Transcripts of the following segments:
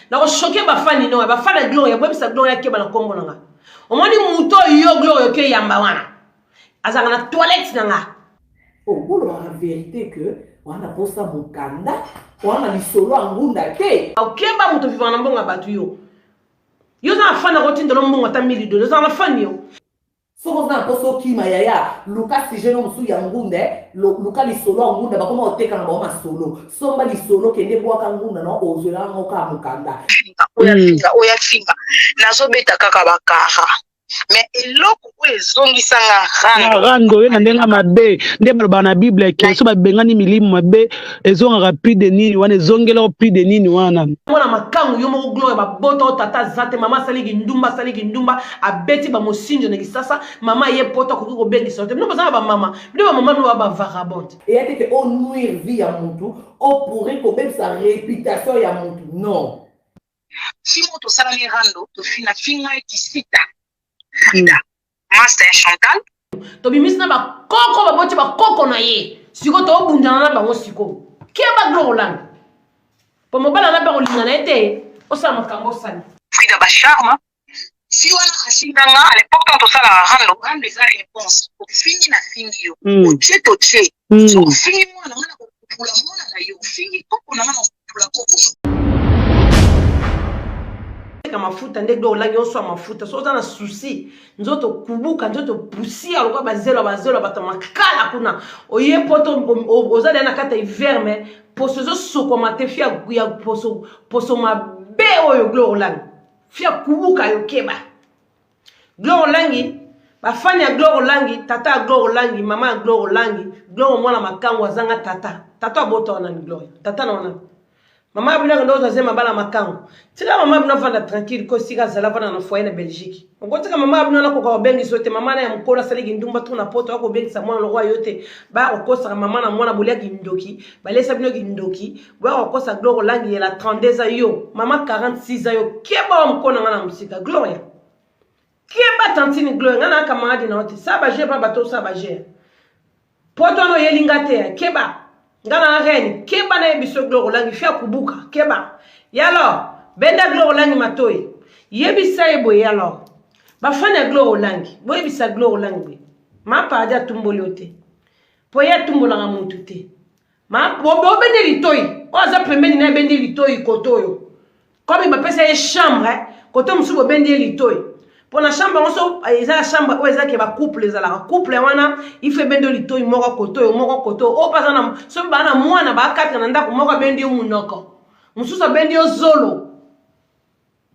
na ko choquer ba fani no ba fana Gloria bo bisa Gloria keba na kombo nga omoni muto yo Gloria ke yamba wana azanga na toilette nga pour la vérité que on a posta mukanda on a lisolo angunda te okeba muto vivant na mbonga batu yo za fana ko tindelo mbonga ta $1000 za na fani yo soko na poso kima yaya luka sijeno musu ya ngunde luka lisolo angunda bakoma oteka na ba solo somba lisolo kende bwaka ngunda no ozela ngoka mukanda oya finga nazo beta kaka bakara mais eloko ezongisa nga rando na ndenga mabe nde maloba na Bible ke so babengani milimu mabe ezongaka plus de nini wana ezongela plus de nini wana mwana makangu yo moko Gloria baboto tata zate mama saliki ndumba abeti ba mosinjo na kisasa mama ye poto ko ko bengisa te no bazanga ba mama no ba vagabonde et était que on nuire vie à muntu on pourrait ko même sa réputation ya muntu non si moto sala ni rando to fina finga kisita Master Chantal to bimisna ba koko na ye siko to bundana na bango siko ke ba Gloria po mobala na ba olinga na ete osa makambo sani Frida ba charme si wana khashinga nga à l'époque to sala rando eza réponse au fini na fingi yo to che so fini mwana ko pula mwana na yo fini koko na mwana pula koko mafuta nde Gloria yo so mafuta so za na souci nzoto kubuka nzoto pusia lokwa bazelo batamakala kuna oye poto ozale na kata hiver mais poso zo soko matefia ya poso mabe oyo Gloria fia kubuka yo keba Gloria bafanya Gloria tata Gloria mama Gloria mwana makango azanga tata boto na Gloria tata na wana mama abuna ndo zazema bala makango tika mama abuna vanda tranquille ko sika zala vana na foyer na Belgique ngotika mama abuna na ko ka bengi sote mama na ya mkola saliki ndumba tuna poto ko bengi sa mwana lokwa yote ba okosa mama na mwana bolia kindoki balesa bino kindoki ba okosa Gloria la 32 ans yo mama 46 ans yo keba mkona ngana musika Gloria keba tantini Gloria ngana kamaradi na wote sabaje pa bato sabaje poto no yelingate keba ngana reni keba na ebiso Gloria fia kubuka keba yalo benda Gloria matoi yebisa ebo yalo bafanya Gloria bo yebisa Gloria ma pa aja tumboliote po ya tumbola nga mutu te ma bo bende litoi oza pembeni na bende litoi kotoyo comme ba pesa e chambre koto musu bo bende litoi pour la chambre on so eza chambre o eza ke ba couple ezala couple wana ife bendo litoi moko koto o pasa na so bana mwana ba katra na ndako moko bende munoko mususa bende zolo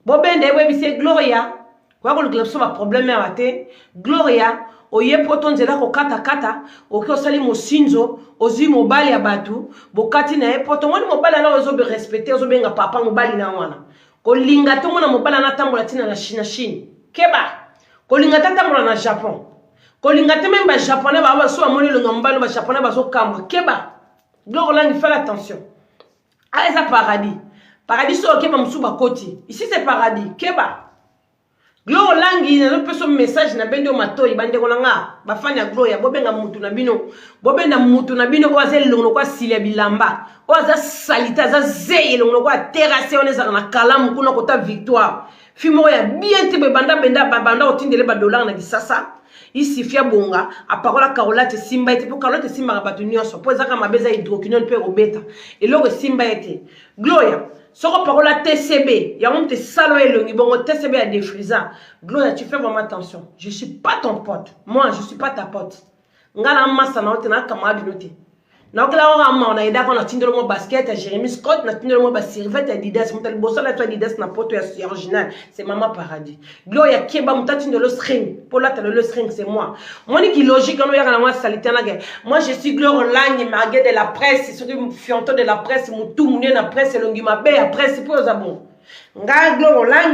bo bende we bise Gloria kwa ko le so ba problème ya te Gloria oye poto nzela ko kata oki osali mosinzo ozi mobali ya batu bokati na e poto ngoni mobali na ozo be respecter ozo benga papa mobali na wana ko linga to mona mobali na tambola tina na Chine keba kolinga tatambola na Japon kolinga te même ba japonais ba so amoni le ngambalo ba japonais ba so kamwa keba Gloria fait attention à eza paradis so keba musuba koti ici c'est paradis keba Gloria na peso message na bendo matoi bande ko nga bafanya Gloria bobenga mutu na bino ko azelongo kwa silia bilamba o aza salita za zeye longo kwa terrasse on ezaka na kalamu kuna kota victoire fimo ya bien te banda otindele ba dollar na kisasa ici fia bonga aparola Carolate simba ete po Carolate simba ba nyonso po ezaka mabeza hydroquinone pe robeta eloko simba ete Gloria soko parola TCB ya on te salo elongi bongo TCB a défrisant Gloria tu fais vraiment attention je suis pas ton pote moi je suis pas ta pote ngana massa na ote na kamadi note na okela ora ma na ida kona tindelo mo basket à Jérémy Scott na tindelo mo ba serviette Adidas mutal bosola to Adidas na poto ya original c'est maman paradis Gloria keba mutatindelo le string pour la le string c'est moi moni qui logique on yaka na moi salite na ge moi je suis Gloria margué de la presse c'est surtout fianto de la presse mutu muné na presse longi mabe ya presse pour za bon nga Gloria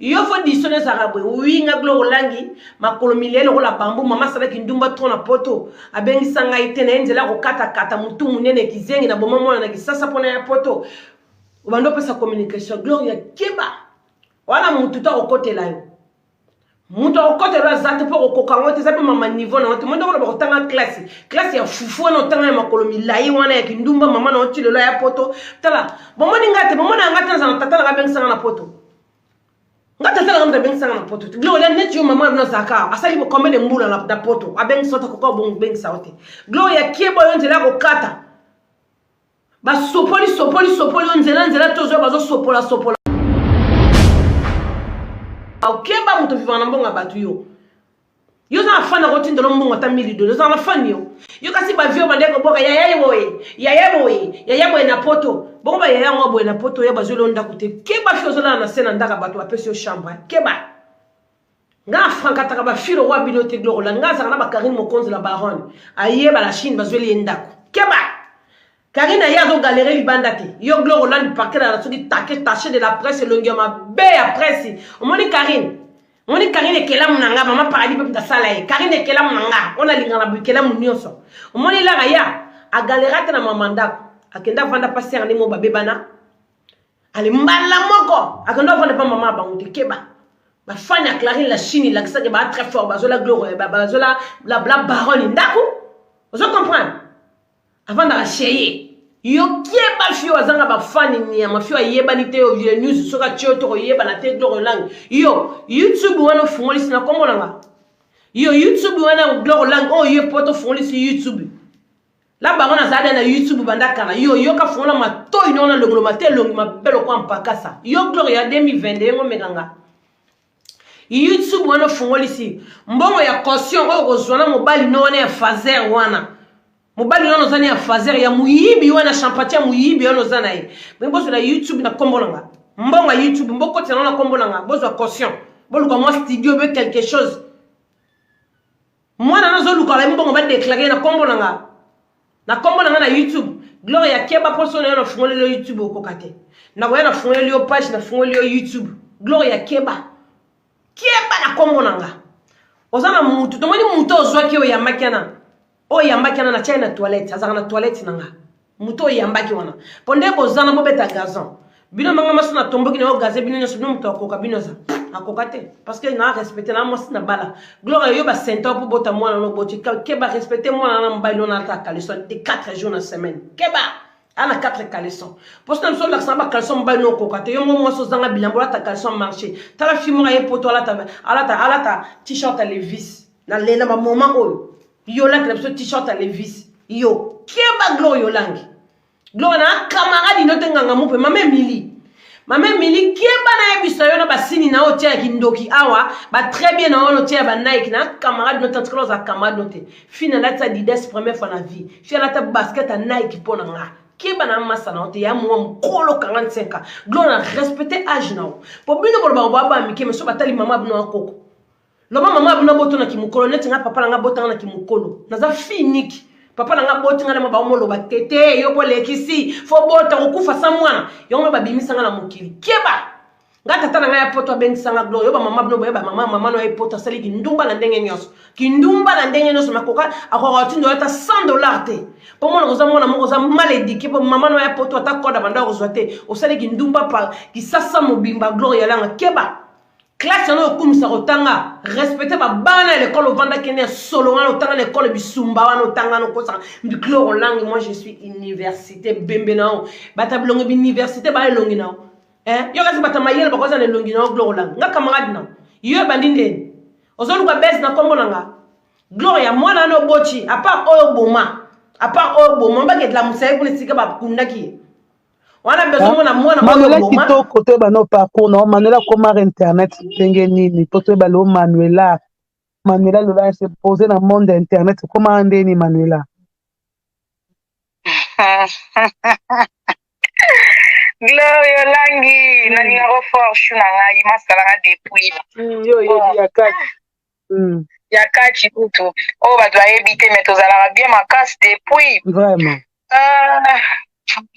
yo fo disone sarabwe winga Gloria makolo milele ko la bambu mama sala kindumba to na poto abengi sanga itene nzela ko kata mutu munene kizengi na boma mona na kisasa pona ya poto ubando pesa communication Gloria keba wala mutu ta okotela yo muto okote lo azate po okoka ngote zapi mama niveau na ngote mondo ko tanga classe ya fufu na tanga ya makolo milai wana ya kindumba mama na otile lo ya poto tala bomoni ngate bomona ngate na tata la bengisa na poto ngate tala ngata bengisa na poto glo la net yo mama na zaka asali bo kombe de mbula na poto abengisa to ko bon bengisa ote glo ya kiebo yo nzela ko kata ba sopoli nzela tozo bazo sopola Okeba muto vivana mbonga batu yo. Yo za afana ko tindelo mbonga ta $1,000. Yo za afani yo. Yo kasi ba vio bandeko boka yaya boy na poto. Bonga yaya ngo boy na poto ya bazolo ndako te. Keba fio zola na sena ndaka batu apesi yo chambre. Keba. Nga franka taka ba filo wa bilote gloro la nga za na ba Karine Mokonzi la baronne. Aye ba la Chine bazoli ndako. Keba. Karine ya zo galérer libanda te. Yo gloro la du parquet la soki taqué taché de la presse longioma be ya presse. Omoni Karine. Omoni Karine kela munanga mama paradis pe sala e. Karine kela munanga. Ona lingana bu kela munyoso. Omoni la ya a galérer te na mamanda. Akenda vanda passer ni mo babebana. Ali mbala moko. Akenda vanda pa mama ba muti keba. Ba fanya Clarine la Chine la kisake ba très fort bazola gloro ba bazola la baronne ndako. Vous comprenez? Avant de racheter, yo kieba fio azanga ba fani ni amafio yeba ni te o vile news soka chioto yeba na te gloro lang. Yo YouTube wana fungoli sina kombo nanga. Yo YouTube wana gloro lang o ye poto fungoli si YouTube. La barona zada na YouTube banda kana. Yo ka fungola ma to inona longolo ma te longi ma belo kwa mpakasa. Yo gloro ya 2022 ngo meganga. YouTube wana fungoli si mbongo ya caution o kozwana mobali no wana ya fazer wana. Mobali nono zani ya fazer ya muyibi wana champatia muyibi wana zana e. Mboso na YouTube na kombo nanga. Mbongo YouTube mboko tena na kombo nanga. Bozo caution. Bolu kwa moi studio be quelque chose. Moi na nazo luka mbongo ba déclarer na kombo nanga. Na kombo nanga na YouTube. Gloria Keba poso na fungole le YouTube okokate. Na kwa na fungole le page na fungole le YouTube. Gloria Keba. Keba na kombo nanga. Ozana mutu tomoni mutu ozwaki o ya makana. O yambaki na chai na toilette azaka na toilette nanga muto yambaki wana ponde bozana bobeta gazon bino manga masuna tomboki na gaze bino nyoso muto akoka bino za akokate parce que na respecter na mosi na bala gloire yo ba center pour bota mwana no boti keba respecter mwana na mbailo na ta caleçon de 4 jours na semaine keba ana 4 caleçons parce que nous la samba caleçon mbailo no kokate yo mo so zanga bilambola ta caleçon marché ta la fimo ya poto alata t-shirt à Levi's na lena ba moment oyo yo la crêpe t-shirt à Levi's yo keba glo yo langi glo na camarade no tenganga mupe mame mili keba na ebisa yo na basini na otia kindoki awa ba très bien na ono tia ba Nike na camarade no tantkolo za camarade no te fina la ta Adidas première fois na vie fina la ta basket à Nike pona nga keba na masa na ote ya mo mkolo 45 ans glo na respecter âge na po bino bolba baba mike me so batali mama bino akoko Loma mama abuna boto na kimukolo neti nga papa nga bota na kimukolo naza finiki papa nga bota nga na ba omolo ba tete yo po lekisi fo bota okufa sa mwana yo ba bimisa nga na mukili keba nga tata nga ya poto bengisa nga glo yo ba mama bino ba mama no ya poto sali kindumba na ndenge nyoso makoka akora tindo ata $100 te po mona koza mwana moko za malédiqué po mama no ya poto ata koda banda ko zote o sali kindumba pa kisasa mobimba glo ya langa keba classe no kumisa kotanga respecter ba bana l'école vanda kene solo wana otanga l'école bisumba wana otanga no kosa mbikloro langue moi je suis université bembenao bata bilongo bi université ba elongi nao yo kasi bata mayele ba kosa na elongi nao gloro langue nga camarade na yo bandinde ozoluka bes na kombo nanga gloria mwana no bochi à part oyo boma ba ke de la musaye pour sika ba kundaki wana besoin na mwana Manuela kitoko to bano parcours no Manuela comment internet ndenge nini poto ba lo Manuela lola se poser na monde internet comment ndeni Manuela Gloria langi na ninga refort shuna ngai masala depuis yo yakati kutu o ba doit éviter mais tozala bien makasi depuis vraiment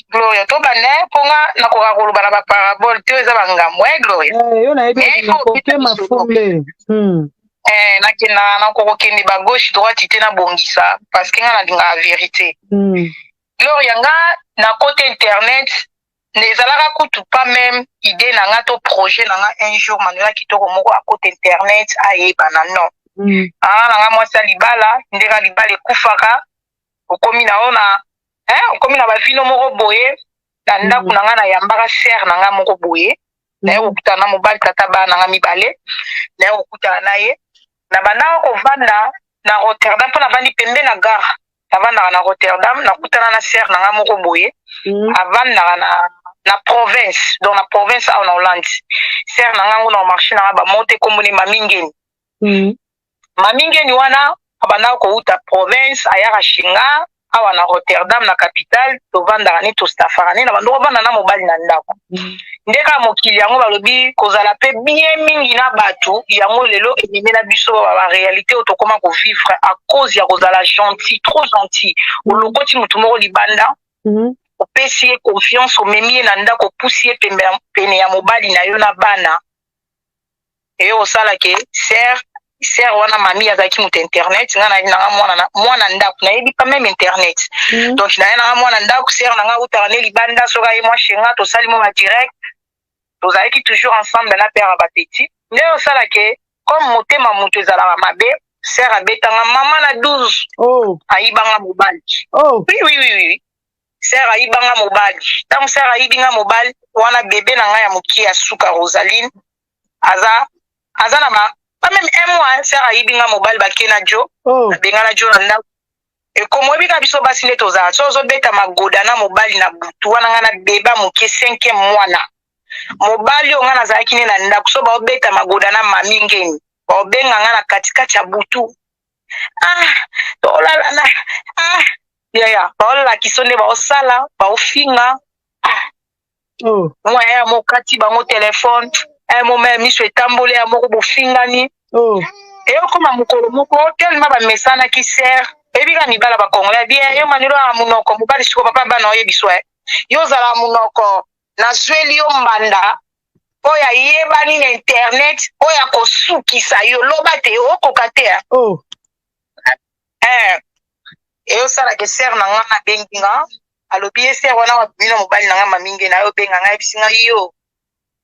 Gloria to bane ponga na ko kakolo bana ba parabole to eza bangamwe Gloria yo na ebi ko ke mafumbe na kina na ko kende ba gauche droite te na bongisa parce que nga na dinga la vérité Gloria nga na côté internet nezalaka kutu pas même idée nanga to projet nanga un jour manuela kitoko moko à côté internet ayebana non nanga mwasi ya libala ndeka libala ekufaka okomi na ona okomi na bavino moko boye na ndako nanga na yambaka ser nanga moko boye naye kokutana na mobali tata bana nanga mibale naye kokutana na ye na bandaka kovanda na Rotterdam mpo navandi pembe na gare navandaka na Rotterdam nakutana na ser nanga moko boye avandaka na province donc na province awa na Hollande ser nanga ngo na marché nanga bamote kombone mamingeni mamingeni wana abandaka kouta province ayaka shinga awa na Rotterdam na capitale tovandaka ni tostafaka ni na bandoko vanda na mobali na ndako ndeka mokili yango balobi kozala pe bien mingi na bato yango lelo ememela biso ba réalité otokoma ko vivre à cause ya kozala gentil trop gentil olokoti mutu moko libanda opesi ye confiance omemi ye na ndako opusi ye pene ya mobali na yo na bana eyo osalake ser wana mami azalaki mutu internet nga nayebi nanga mwana ndako nayebi pa même internet donc naye nanga mwana ndako ser nanga utaka ne libanda soki aye mwa shenga tosali mo badirect tozalaki toujours ensemble na père ya bapeti nde osalake comme motema moto ezalaka mabe ser abetanga mama na 12 ayibanga mobali oui ser ayibanga mobali ntango ser ayibinga mobali wana bebe na ngai ya mokie ya suka Rosaline aza na pas même un mois ser ayibinga mobali bake na jo abenga na jo na ndako ekomoyebika biso basi nde tozala so ozobeta magoda na mobali na butu wana ngai na beba mokie 5e mwana mobali oyo ngai nazalaki ne na ndako so baobeta magoda na mami ngeni baobenga ngai na katikati ya butu tolala na yaya baolakisa nde baosala baofinga mwa ya mokati bango telefone moma miso etamboli ya moko bofingani eyokoma mokolo moko telema bamesanaki ser eyebika mibala bakongolais bien yo manilo ya munoko mobali siko papa bana oyebiso yo ozala munoko nazweli yo mbanda oyo ayebani na internet oyo akosukisa yo loba te okoka te eyosalaka ser na nga nabenginga alobi ye ser wana wabino mobali na nga mamingi na yo obenga ngai bisinga yo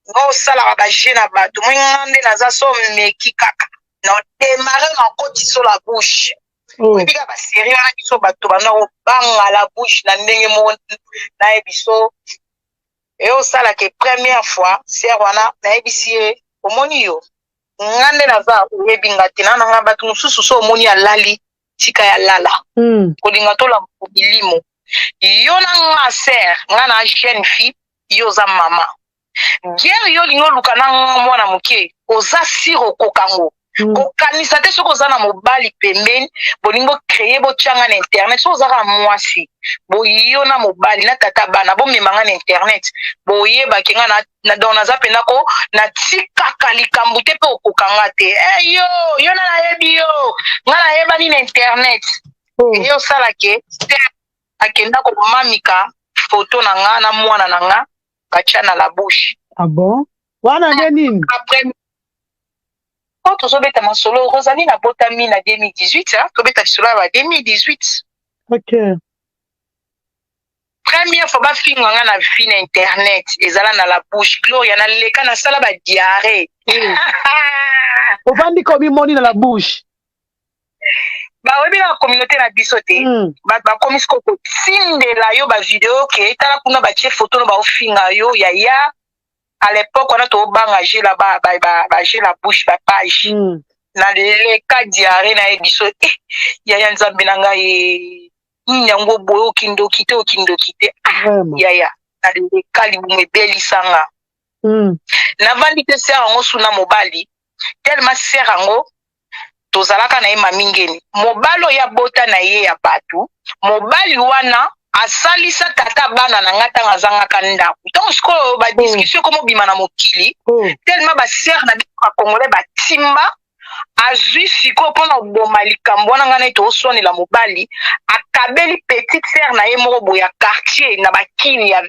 nga osalaka baje na bato moi nga nde naza so meki kaka na odemare na koti so la bouche oyebika baseri wana biso bato banda kobanga la bouche na ndenge moko nayebi so eyosalaka première fois ser wana nayebisi ye omoni yo nga nde naza oyebinga te na nanga bato mosusu so omoni alali tika ya lala kolinga tolamba bilimo yo na nga ser nga na jeune fille yo oza mama guerre yo lingo luka na mwana moke oza sire okokango kokanisa te soki oza na mobali pembeni bolingo kreye botyanga na internet so ozaka mwasi boyo na mobali na tata bana bomemanga na internet boyebake nga donc naza mpena ko natikaka likambo te mpe okokanga te yo na nayebi yo nga nayebani na internet ye osalake akenda komamika foto na nga na mwana na nga batya na la bouche bon wana nde nini tozobeta masolo Rosaline abotami na 2018 tobeta lisolo ya ba 2018 première fois bafinga nga na vi na internet ezala na la bouche Gloria naleka nasala badiare ovandi komi moni na la bouche bawebi na communauté na biso te bakomi siko kotindela yo bavideo ke etala kuna batie foto no baofinga yo yaya à l'époque wana tobanga je la je la bouche ba page na leka diare na ebiso yaya nzambe na ngai nyango boyo okindoki te yaya na leka libumu ebelisanga navandi te ser yango suna mobali tellement ser yango tozalaka na ye mamingeni mobali oyo abota na ye ya bato mobali wana asalisa tata bana na nga ntango azangaka ndako ntango sikoyo badiskusio komobima na mokili tellement baser na biso bakongolais batimba azwi sikoyo mpona koboma likambo wana nga na ye tooswanela mobali akabeli petite ser na ye moko boye ya quartier na bakini ya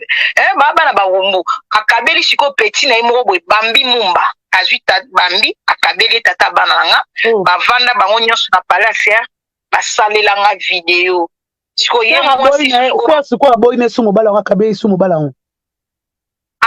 bana barombo akabeli sikoyo petit na ye moko boye bambi mumba azwi bambi akabeli tata bana na nga bavanda bango nyonso na pala ser basalelanga video sikoyo ye sikoyo aboyi ne su mobala ngo akabeli su mobala ngo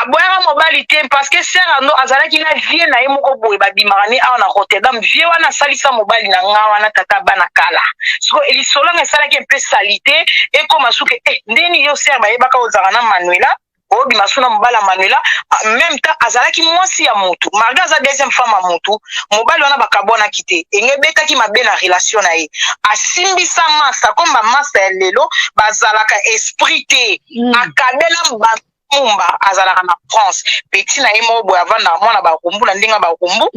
aboyaka mobali te parce que ser ando azalaki na vie na ye moko boye babimaka ne awa na Rotterdam vie wana asalisa mobali na nga wana tata bana kala siko lisolo nga esalaki mpe salite ekoma suke ndeni yo ser bayebaka ozala na Manuela obima suna mobala Manuela en même temps azalaki mwasi ya mutu malgré aza deuxième femme ya mutu mobali wana bakabwanaki te engebetaki mabe na relation na ye asimbisa masa komba masa ya lelo bazalaka esprit te akabela mumba azalaka na France petit na ye moko boye avanda mwana bakumbu na ndenge bakumbu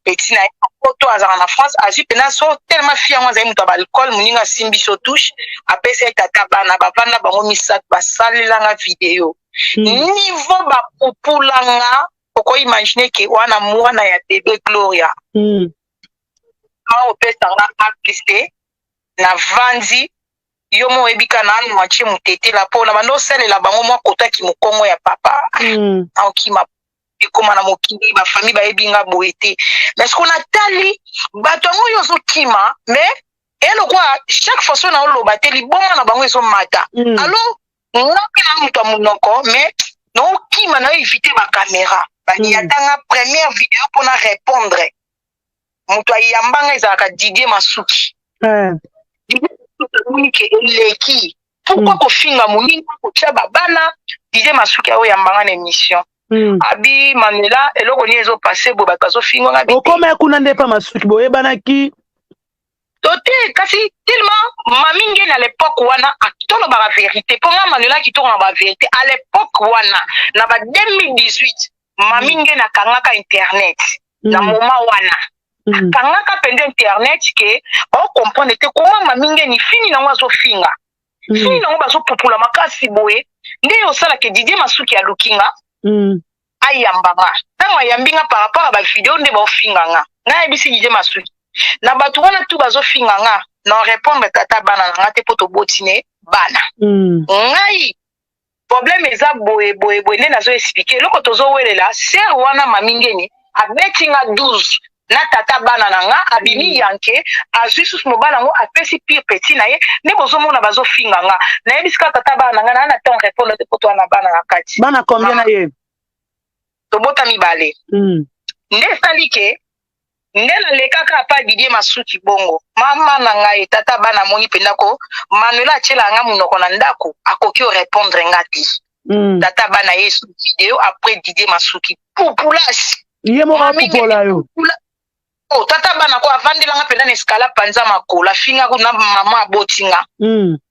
petit na ye poto azalaka na France azwi pena so tellement fia yango azali moto ya baalcool moninga asimbi so touche apesa ye tata bana bavanda bango misato basalelanga video niveau bakupulanga okoimagine ke wana mwana ya bebe Gloria opesanga artiste na vanzi yo mo ebika na anu machie mutetela pona bando salela bango mwa kotaki mokongo ya papa aokima ekoma na mokili ba famille ba ebinga boete mais ce qu'on a tali bato ngo yo zo kima mais elo kwa chaque fois so na oloba te liboma na bango eso mata alors ngoki na muto munoko mais no kima na éviter ba caméra bani yatanga première vidéo pour na répondre muto ayambanga ezaka Didier Masuki leki pourquoi kofinga moninga kotia babana Didier Masuki ayo yambanga na émission abi Manuela eloko ni ezo passer bo bakazo finga ngabi okoma kuna ndepa Masuki boyebanaki tote kasi tellement maminge na l'époque wana atolo ba vérité pour nga Manuela ki tolo na ba vérité à l'époque wana na ba 2018 maminge na kangaka internet na moment wana kangaka pende internet ke ba comprendre te comment maminge ni fini na wazo finga fini na bazo popula makasi boye nde yo sala ke Didier Masuki ya lukinga ayambanga tango ayambinga par rapport à ba vidéo nde ba finga nga na ebisi Didier Masuki na batu wana tu bazo finga nga na répondre tata bana nga te poto botine bana ngai problème eza boye nde nazo expliquer loko tozo welela ser wana mamingeni abetinga 12 na tata bana nanga abimi yanke azwi sus mobala ngo apesi pire petit na ye ne bozo mona bazo finga nga na yebisika tata bana nanga na temps répondre te poto na bana na kati bana combien na ye to bota mibale nde salike nde na lekaka pa Didier Masuki bongo mama nanga e tata bana moni pendako Manuela chela nga munoko na ndako akoki o répondre ngati tata bana yesu vidéo après Didier Masuki population ye mo rapola yo oh tata bana ko avandela nga penda na escala panza makola finga ko na mama abotinga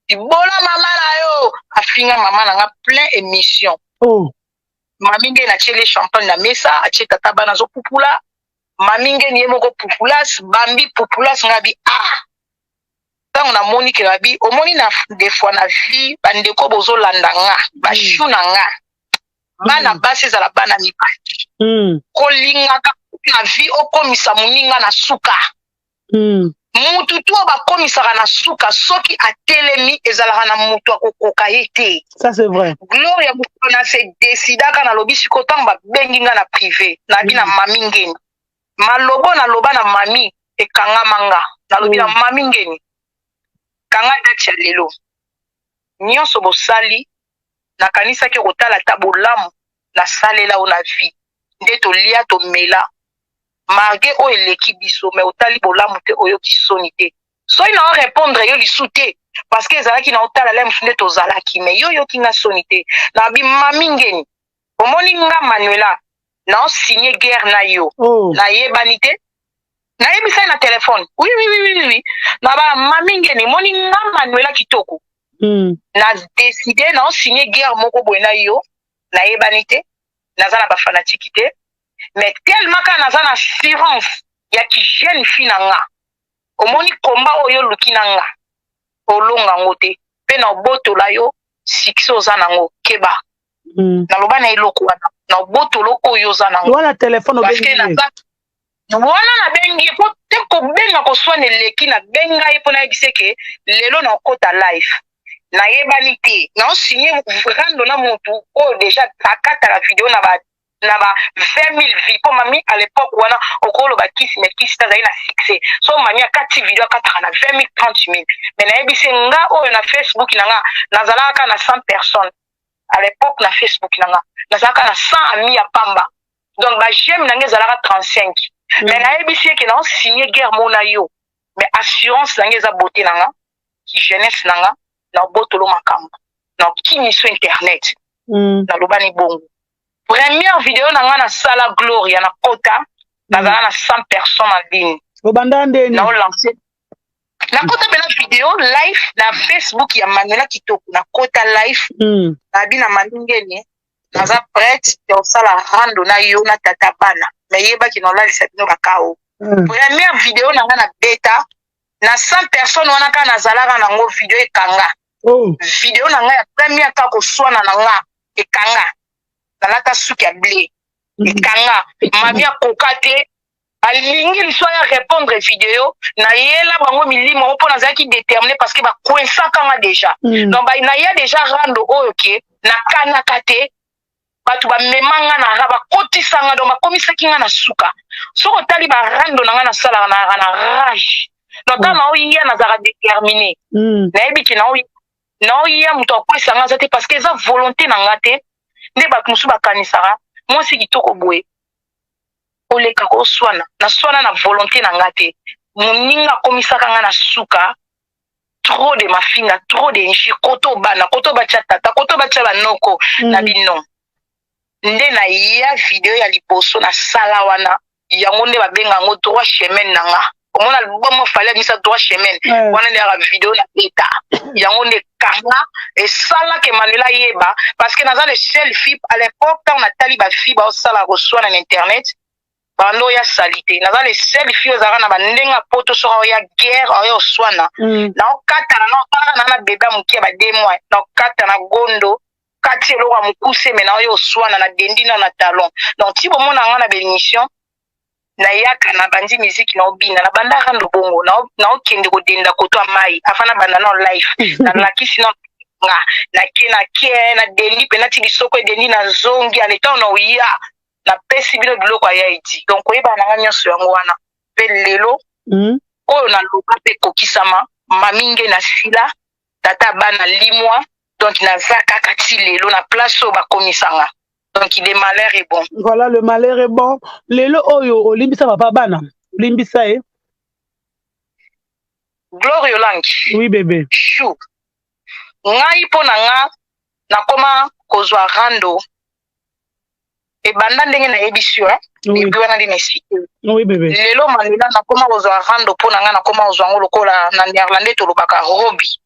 ibola mama na yo afinga mama na nga plein émission maminge na chele champagne na mesa ache tata bana zo pupula maminge ni yemo ko pupulas bambi pupulas ngabi tango na moni ke ngabi omoni na des fois na vie bandeko bozo landa nga bashu na nga bana basi za la bana mibali kolinga ka na vie okomisa muninga na suka mutu tu bakomisaka na suka soki atelemi ezalaka na mutu akokoka ye te ça c'est vrai Gloria mukona se décidaka na lobi siko tango babengi nga na privé na bi na mami ngeni malobo na loba na mami ekanga manga na lobi na mami ngeni kanga date ya lelo nyonso bosali na kanisa ke kotala tabolamu na salela o na vie nde tolia tomela marge o eleki biso mais otali bolamu te oyo kisoni te so ina répondre yo lisute parce que ezalaki na otala lem sunde tozalaki mais yo kinga soni te na bi mami ngeni omoni nga Manuela na signé guerre na yo na yebani te na yebisa na téléphone oui na ba mami ngeni moni nga Manuela kitoko na décidé na signé guerre moko boye na yo na yebani te naza na ba fanatique te mais tellement ka naza na assurance ya ki jeune fille na nga omoni komba oyo luki na nga olonga ngo te pe na obotola yo succès oza nango keba na loba na eloko wana na obotolo oyo oza nango wana téléphone obengi wana na bengi po te kobenga koswana eleki na benga ye mpo na yebise ke lelo na okota live na yebani te na osigné rando na motu oyo déjà akataka video na ba 20 000 vies pour mami à l'époque wana okolo ba kisi mais kisi tazali na succès so mami akati video akataka na 20 000 30 000 mais na yebise nga oyo na Facebook na nga nazalaka na 100 personnes à l'époque na Facebook nanga nazalaka na 100 amis ya pamba donc ba j'aime nanga ezalaka 35 mais na ebisi ke na signé guerre mona yo mais assurance nanga eza beauté nanga ki jeunesse nanga na botolo makambo na kini sur internet na lobani bongo première vidéo nanga na sala gloria na kota nazala na 100 personnes en ligne obanda ndeni na lancer na kota bena vidéo live na Facebook ya Manuela Kitoko na kota live na bina mandingeni naza prête de osala rando na yo na tata bana mais yeba ki no la lisabino kakao première vidéo nanga na beta na 100 personnes wana ka nazalaka nango vidéo ekanga vidéo nanga ya première ka ko swana nanga ekanga nalata suki ya blé ekanga mami akokate alingi liswa ya répondre vidéo na yela bango milimo opo nazalaki déterminé parce que bakoinsaka nga déjà donc na ya déjà rando oyo ke na kanaka te batu bamemanga na bakotisanga donc bakomisaki nga na suka soko otali barando nanga nasalaka na rage donc ta na oyiya nazalaka déterminé nayebi ke na oyiya moto akoisanga aza te parce que eza volonté na nga te nde bato mosusu bakanisaka mwasi kitoko boye oleka koswana na swana na volonté na nga te moninga akomisaka nga na suka trop de mafinga trop de nji koto bana koto batya tata koto batya banoko na bino nde na ya video ya liboso na sala wana yango nde babenga ngo droit chemin nanga omona bomo fallait misa droit chemin wana nde ya video na beta yango nde kanga et sala ke Manuela yeba parce que naza le seul fille à l'époque quand on a tali ba fille ba sala reçoit na internet bando ya salite naza le seul fille ozaka na bandenga poto soko ya guerre oyo swana na okata na bébé mukie ba 2 mois na okata na gondo kati eloko mukuse me na oyo swana na dendi na talon donc ti bomona nga na bémission na yaka na bandi musique na obina na banda rando bongo na okende ko denda koto mai afana banda na live na lakisi na nga na ke na dendi pena ti bisoko dendi na zongi à l'état na oya na pesi bino biloko ya iti donc oyeba na nga nyonso yango wana pe lelo oyo na loba pe kokisama maminge na sila tata bana limwa donc naza kaka ti lelo na place oyo bakomisanga donc le malheur est bon voilà le malheur est bon lelo oyo olimbisa papa bana olimbisa Gloire Yolangi oui bébé chou ngai po na nga nakoma kozwa rando ebanda ndenge na yebisi yo depuis wana ndi na expliqué oui bébé lelo Manuela nakoma kozwa rando po na nga nakoma kozwa ngo lokola na néerlandais tolobaka robi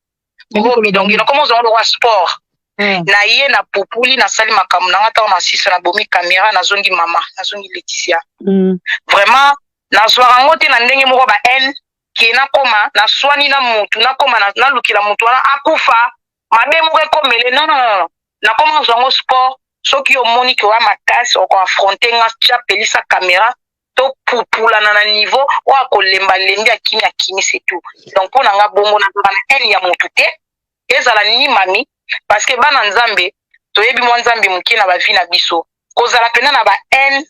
donc nakoma kozwa ngo lokola sport na ye na pupuli nasali makambo na nga ntango na sisa na bomi caméra nazongi mama nazongi Laetitia vraiment nazwaka yango te na ndenge moko ba haine ke nakoma naswani na mutu nakoma nalukila mutu wana akufa mabe moko ekomele non nakoma kozwa yango sport soki omoni ke oya makasi okoafronte nga tia pelisa caméra to pupulana na niveau oyo akolemba lembi akimi c'est tout donc mpo na nga bongo nazala na haine ya mutu te ezala ni mami parce que bana nzambe toyebi mwa nzambe mokie na bavi na biso kozala pena na ba haine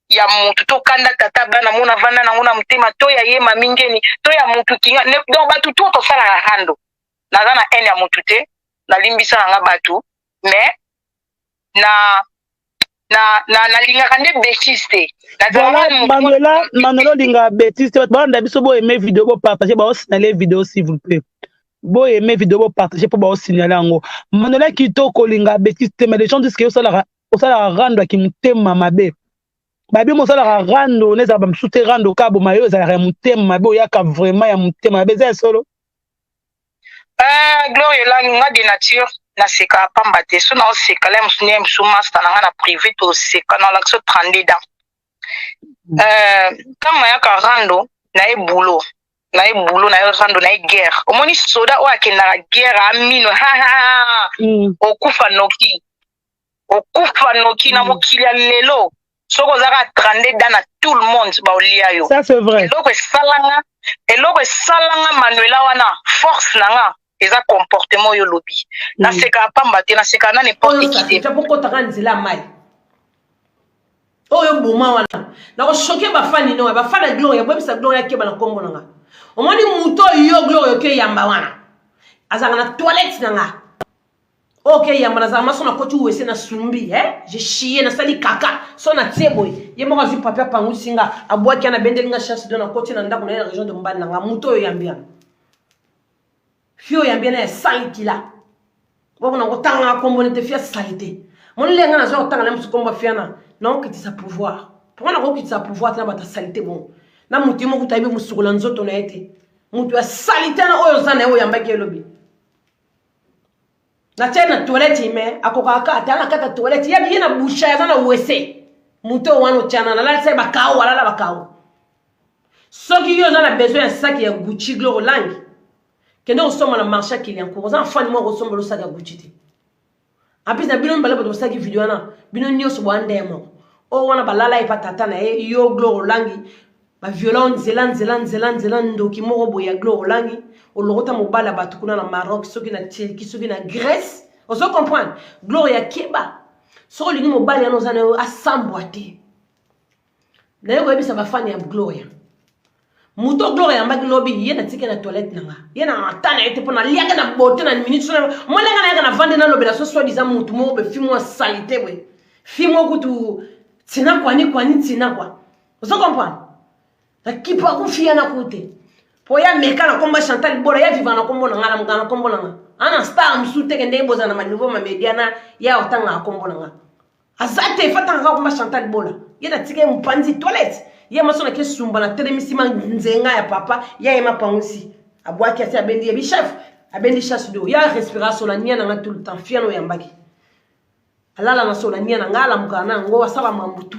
ya mutu tokanda tata bana mona vanda nango na motema to ya ye mami ngeni to ya mutu kinga donc bato to tosalaka rando naza na haine ya mutu te nalimbisa nanga bato mais nalingaka nde bêtise te Manuela olingaka bêtise te bato balanda biso boyeme video bopartage baosignale video s'il vous plaît boyeme video bopartage mpo baosignale yango Manuela Kitoko olingaka bêtise te mais les gens disent que osalaka rando aki motema mabe babi mosalaka rando nezala bamosusu te rando ka boma yo ezalaka ya motema mabe oyaka vraiment ya motema mabe eza ya solo Gloire Yolangi nga de nature naseka pamba te so naoseka la mosu nde mosu master na nga na privé toseka na olakisa 32 ans ntango nayaka rando naye boulot naye rando naye guerre omoni soda oyo akendaka guerre amino okufa noki na mokili ya lelo soko ozaka 32 ans na tout le monde baolia yo ça c'est vrai eloko esalanga Manuela wana force na nga eza comportement yo lobi naseka pamba te naseka na n'importe qui te pokotaka nzela mai oyo boma wana nakoshoke bafani no bafana Gloria boyebisa Gloria akeba na kombo nanga omoni muto yo Gloria oke yamba wana azanga na toilette nanga Ok, yamba na maso na koti wese na sumbi, j'ai chié na sali kaka, so na tieboy. Ye mo kazu papa pangu singa, abwa kia na bendelinga chasse de na koti na ndako na région de Mbali nga muto yo yambiana. Fio yambiana ya saliti la. Boko na kotanga kombo ne te fia salite. Mon lenga na zo tanga na musu kombo fiana, non que tu sa pouvoir. Pourquoi na ko ki sa pouvoir na bata salite bon. Na muti mo kutayibe musukula nzoto na ete. Mutu ya salite na oyo zana yo yambaki elobi. Na tena toilette ime akokaka atana kata toilette ya biyena busha ya na wese muto wano chana na la ba kawo wala la ba kawo soki yo na besoin ya sac ya Gucci Gloire Langue kende osoma na marché qu'il y a encore ça fani mo osoma lo sac ya Gucci te en plus na bino mbala bo sac video na bino nyoso bo andemo o wana balala ipatata na yo Gloire Langue ba violence zelan ndoki moko bo ya Gloire Langue o logota mobala batu kuna na Maroc soki na Turquie soki na Grèce on se comprendre Gloria Keba so lingi mobala ya nozana asambwate na yo ebisa ba fani ya Gloria muto Gloria mbaki lobi yena tike na toilette nanga yena atana ete pona liaga na bote na minute so mo lenga na vande na lobela so so diza mutu mo be fimo salite we fimo kutu tina kwani tina kwa on se comprendre na kipa kufia na kute poya meka na komba Chantal Bora ya vivana kombo na ngala mkana kombo na ana star msute kende boza na maniveau ma mediana ya otanga kombo na azate fata nga komba Chantal Bora yena tike mpanzi toilette ye masona ke sumba na telemisima nzenga ya papa ya ema pangusi abwaki ati abendi ya bichef abendi chasse do ya respiration la nia na tout le temps fiano ya mbaki alala na so la nia na ngala mkana ngo wasaba mambutu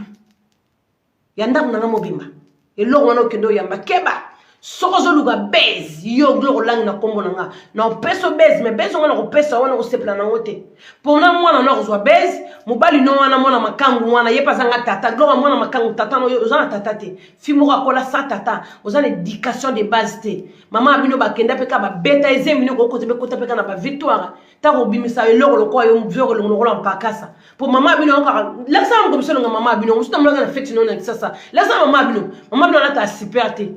yanda kuna mobimba eloko wana okendo ya mbakeba sokozo luga bez yo Gloire Langue na kombo nanga na peso bez me bezo wana ko pesa wana ko sepla na ngote pona mwana na ko bez mobali no wana mwana makangu wana yepa zanga tata Gloire mwana makangu tata no ozana tata te fimo ka kola sa tata ozana éducation de base te mama abino bakenda peka ba beta ezemino ko kote be kota peka na ba victoire ta ko bimisa eloko lokwa yo mvero lo ngola mpakasa po mama abino ka laza ngo biso nga mama abino musta mlanga na fete no na sasa laza mama abino na ta super te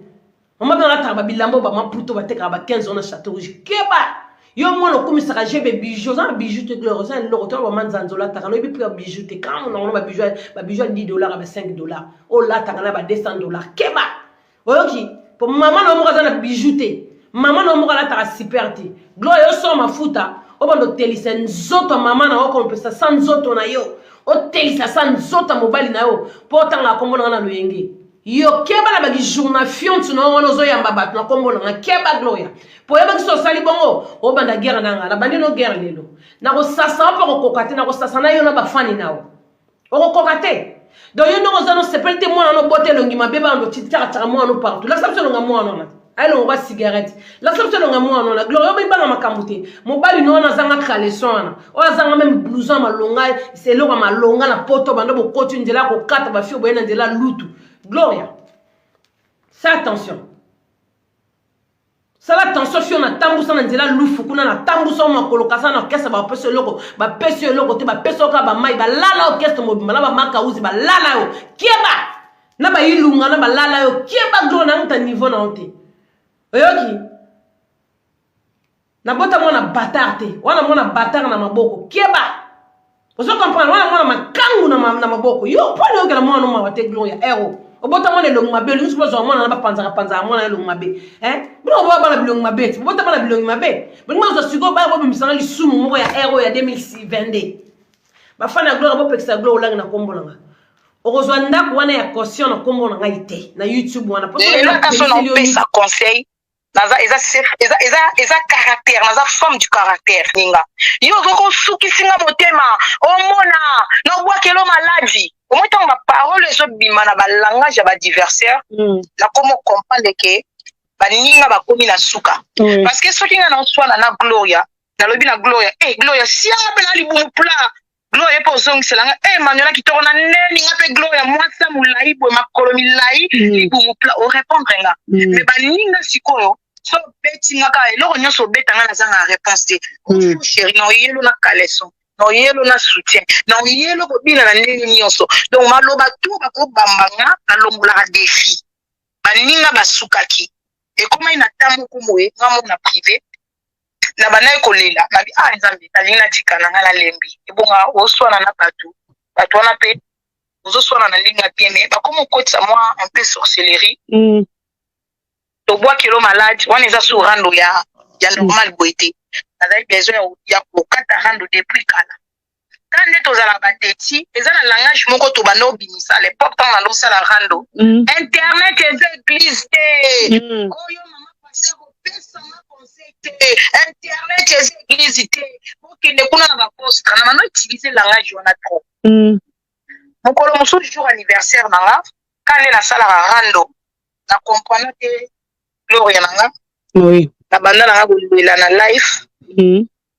mama bana taba bilambo ba maputo ba teka ba 15 ans na Château Rouge keba yo mwana komisa ka jebe bijoux za bijoux te Gloire ça le retour ba manzanzola ta no bi prix bijoux te quand on ba bijoux $10 ba $5 o la ta na ba $200 keba oyoki po mama no mo ka na bijoux te mama no mo ka la ta super te Gloire yo so mafuta o bando telisa nzoto mama na o ko pesa sans nzoto na yo o telisa sans nzoto mobali na yo po tanga kombo na loyenge yo keba la bagi journal fiont no wono zo yamba bat na kombo na keba Gloria po yeba ki so sali bongo o banda guerre na la bandi no guerre lelo na ko sasa pa ko kokate na ko sasa na yo na ba fani nawo o ko kokate do yo no zo no sepelte mo na no bote longi mabeba ndo titara tara mo no partout la sabso nga mo na alo wa cigarette la sabso nga mo na Gloria ba banga makambute mo bali no na zanga kaleson o zanga même blouson malonga c'est lo malonga na poto bando bo kotu ndela ko kata ba fio boyena ndela lutu Gloria, ça attention. Ça attention si on a tambusa na nzela lufu kuna na tambusa ma kolokasa na kesa ba peso loko te ba peso ka ba mai ba lala orchestre mo ba maka uzi ba lala yo kieba na ba ilunga na ba lala yo kieba Gloria na nta niveau na onte. Oyoki na bota mona batarte wana mona batard na maboko kieba vous comprenez wana makangu na maboko yo pone yo kala mwana ma wate Gloria ero obota mwana longa mabe lu suppose mwana na ba panza mwana longa mabe bino ba bana bilonga mabe obota bana bilonga mabe bino zo sigo ba bo misanga li sumu moko ya ero ya 2022 ba fana Gloria bo pekisa Gloire Langue na kombo nanga okozwa ndako wana ya caution na kombo nanga ite na YouTube wana parce que la personne on pesa conseil eza caractère naza femme du caractère ninga yo zoko suki singa motema omona na bwakelo maladi au moins tant ma parole zo bima na ba langage ya ba diversaire la comment comprendre que ba ninga ba komi na suka parce que soki nga na swana na Gloria na lobi na Gloria Gloria si na libumu pla Gloria po zong selanga Manuela kitoko na neni nga pe Gloria mwasa mulai bo makolo milai libumu pla o répondre nga mais ba ninga sikoyo so beti nga ka eloko nyoso betanga na zanga réponse te chérie no yelo na kaleson no yelo na soutien no yelo ko bina na ndenge nyoso donc maloba tout ba ko bambanga na longola défi baninga basukaki et comment ina tamu kumwe ngamo na privé na banaye kolela na bi nzambe alingi natikana nga na lembi ebonga oswana na bato wana mpe ozoswana na ndenge bien mais bakoma okotisa mwa un peu sorcellerie tobwakelo malade wana eza so rando ya normal boye te nazali besoin ya kokata rando depuis kala quand nde tozala bateti eza na langage moko tobanda obimisa l'époque ntango nalosala rando internet eza église te oyo mama paster opesanga conseil te internet eza église te okende kuna na bapostre na banda utilize langage wana trop mokolo mosusu jour anniversaire nanga quand nde nasalaka rando na comprendre te gloria nanga na banda nanga kolela na life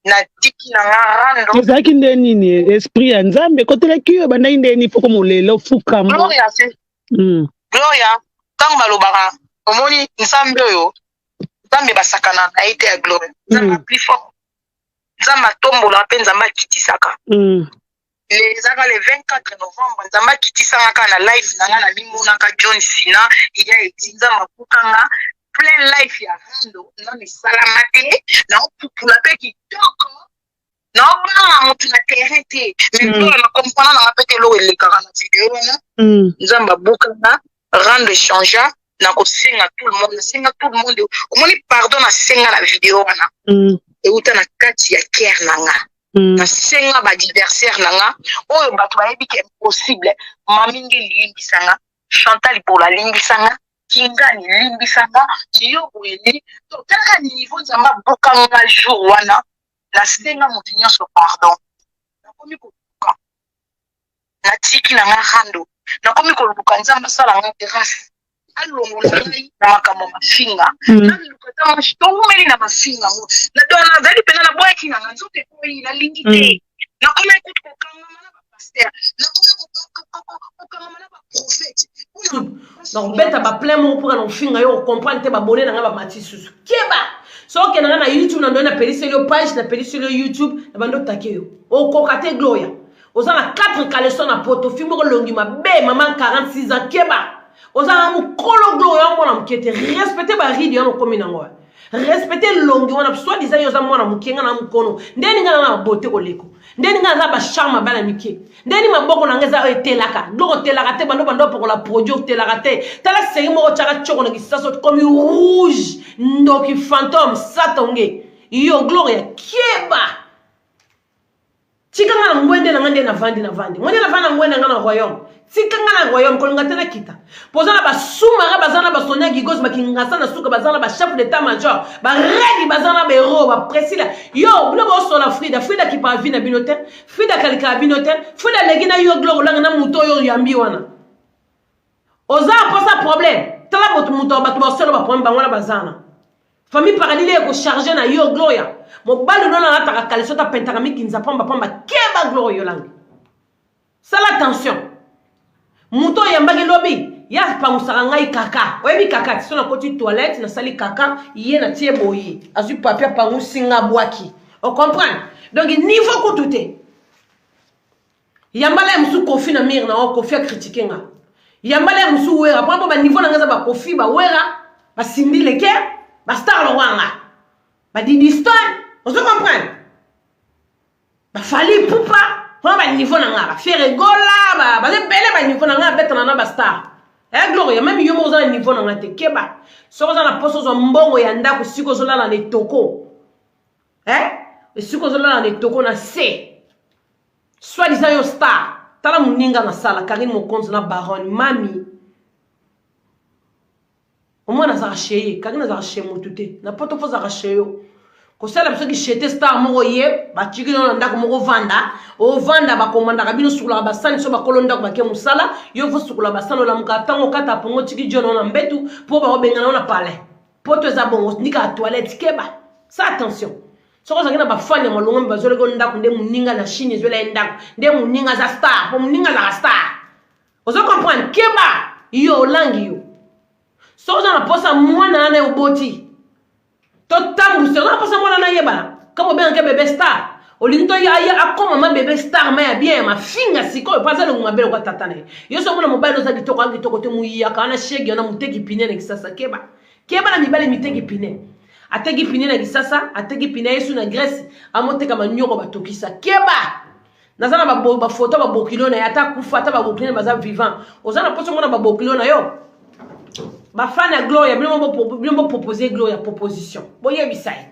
na tiki nanga rando ezalaki nde nini esprit ya nzambe kotelaki yo bandaki ndeni foko molelo fukama gloria se gloria ntango balobaka omoni nzambe oyo nzambe basakana na ye te ya gloria nzambe plus fort nzambe atombola mpe nzambe akitisaka ezaka le 24 novembre nzambe akitisanga kaka na life nanga na mimonaka John Sina iya eti nzambe akukanga plein life ya rando nano esalama te naopupula mpe kitoko naobanga motu na terrain te mais gloire na comprendre nanga mpe te eloko elekaka na video wana nzambe abukanga rando echangea na kosenga tout le monde nasenga tout le monde omoni pardon nasenga na video wana euta na kati ya cœur nanga nasenga badiversaire nanga oyo bato bayebi ke impossible mamingi limbisanga Chantal Ipola limbisanga Kingani limbisanga yo boyeli to kaka niveau nzamba bokanga jour wana nasenga motu nyonso pardon nakomi kobuka natiki nanga rando nakomi koluka nzamba sala nga grâce alongola ngai na makambo mafinga naluka ta mashitongumeli na mafinga ngo na dona nazali pena na bwaki nanga nzoto ekoyi nalingi te nakomi kokanga na bapaster nakomi kokanga na baprofete donc beta ba plein mot pour na finga yo comprendre te ba bonner na ba mati susu keba so ke na YouTube na ndona pelise yo page na pelise yo YouTube na bando take yo o kokate gloria ozana 4 caleçons na poto fimo ko longi mabe maman 46 ans keba ozana mu kolo gloria mona mukete respecter ba ridi yo komi na ngwa respecter longi wana soit disant yo za mona mukenga na mukono ndeni ngana na bote ko leko ndeni ngana ba charme bana mike ndeni maboko na ngeza etelaka ndoko telaka te bando pour la produire telaka te tala série moko chaka choko na kisaso comme rouge ndoki fantôme satonge yo gloria kieba chikanga na ngwende na ngande na vandi ngwende na vanda ngwende na royaume chikanga na royaume ko ngatela kita pozana ba sumara bazana ba sonia gigos makingasa na suka bazana ba chef d'état major ba redi bazana ba héros ba presila yo bino bo so la frida ki pa vi na binote frida kalika binote frida legina yo glogo langa na muto yo yambi wana oza posa problème tala botu muto ba to solo ba problème bangwana bazana famille parallèle ko charger na yo gloria mo balu nona na taka kalisota pentaka mikinza pamba keba gloria yolangi sala attention muto yambaki lobi ya pamusaka ngai kaka oyebi kaka ti so na koti toilette na sali kaka ye na tie boyi azwi papier pangusinga bwaki o comprendre donc niveau kutu te yambala musu kofi na mire na o kofi a critiquer nga yambala musu wera pambo ba niveau na ngaza ba kofi ba wera ba simbi leke ba star lo wanga ba didi star on se comprendre ba fali pupa ba niveau na nga ba faire gola ba bele ba niveau na nga betana na ba star gloria même yo mo za niveau na nga te keba so za na poso zo mbongo ya ndako siko zo la na toko siko zo la na toko na c soit disant yo star tala muninga na sala Karine Mokonzi na baron mami omona za racheyer Karine za racheyer motute na poto fo za racheyer ko sala biso ki chete star moko ye ba chiki na ndako moko vanda o vanda ba komanda kabino sukula ba sani so ba kolonda ko ba ke musala yo fo sukula ba sano la mukatango kata pongo chiki jono na mbetu po ba obengana na palais poto za bongo nika toilette keba sa attention so ko zakina ba fanya molongo ba zole ko ndako nde muninga na chine zole ndako nde muninga za star po muninga za star ozo comprendre keba yo langi yo so za na posa mwana na uboti totambu se na posa mwana na yeba kama bien ke bébé star olinto ya akoma ma bébé star ma bien ma finga siko pasa le ngabelo kwa tatane yo so mwana mobile za kitoko te muya kana shege na muteki pine na kisasa keba na mibale miteki pine ateki pine na Kisasa ateki pine yesu na Grèce amoteka manyoko batokisa keba nazana ba photo ba bokilo na ata kufa ata ba bokilo baza vivant ozana poso ngona ba bokilo na yo ba fana Gloria bilombo proposer Gloria proposition boye bisai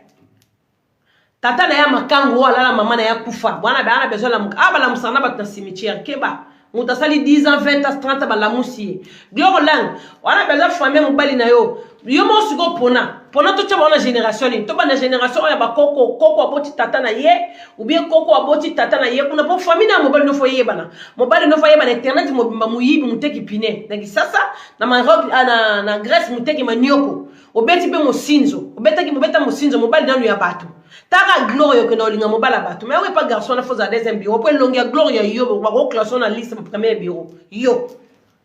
tata na ya makango wala la mama na ya kufa bwana bana besoin la abala musana ba na cimetière keba mutasali 10 ans 20 ans 30 ba la musie Gloria lang wana besoin famille mobali na yo mo siko pona to tshaba na génération ni to ba na génération ya ba koko aboti tata na ye ou bien koko aboti tata na ye kuna po famille na mobali no foye bana mobali no foye bana internet mobimba muyibi muteki pine na Kisasa na Maroc na Grèce muteki manioko obeti pe mosinzo mobeta mosinzo mobali nanu ya bato taka Gloria que na olinga mobala bato mais ouais pas garçon na foza deuxième bureau po longia Gloria yo ba ko classé na liste premier bureau yo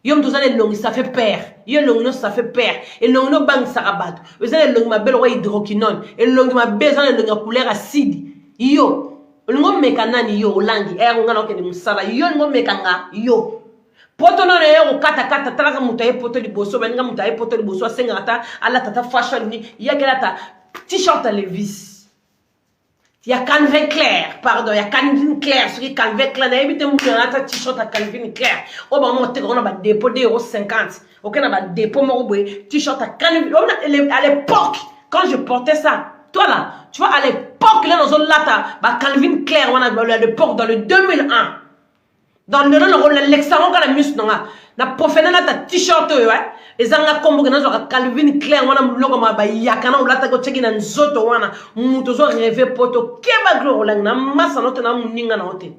Yom tous les longs, ça fait peur. Yom long, ça fait peur. Et long, no bang sarabat. Vous avez le long, ma belle roi hydroquinone. Et long, ma besoin de la couleur acide. Yo. Le long, mécanani, yo, langi. Et on a donc des moussala. Yo, le long, mécanga. Yo. Poto non est au kata talaka mutaye poto di bosso. Benga mutaye poto di bosso. Sengata. Ala tata fashion ni. Yakelata. T-shirt à Levis. Il y a Calvin Clair, pardon, il y a Calvin Clair, ce qui est Calvin Clair, il y a évité mon t-shirt à Calvin Clair. Oh, bah, moi, on a un dépôt d'50 €. Ok, on a un dépôt, mon t-shirt à Calvin. À l'époque, quand je portais ça, toi là, tu vois, à l'époque, là, dans une lata, bah, Calvin Clair, on a à l'époque, dans le 2001. Dans le l'examen, quand la mus, non, na professionnel là, ta t-shirt, ouais. Et ça, on a comme Calvin Clair, on a logo ma ba yakana ou lata ko cheki na nzoto wana mutozo rêver poto keba gloire na massa note na muninga na hote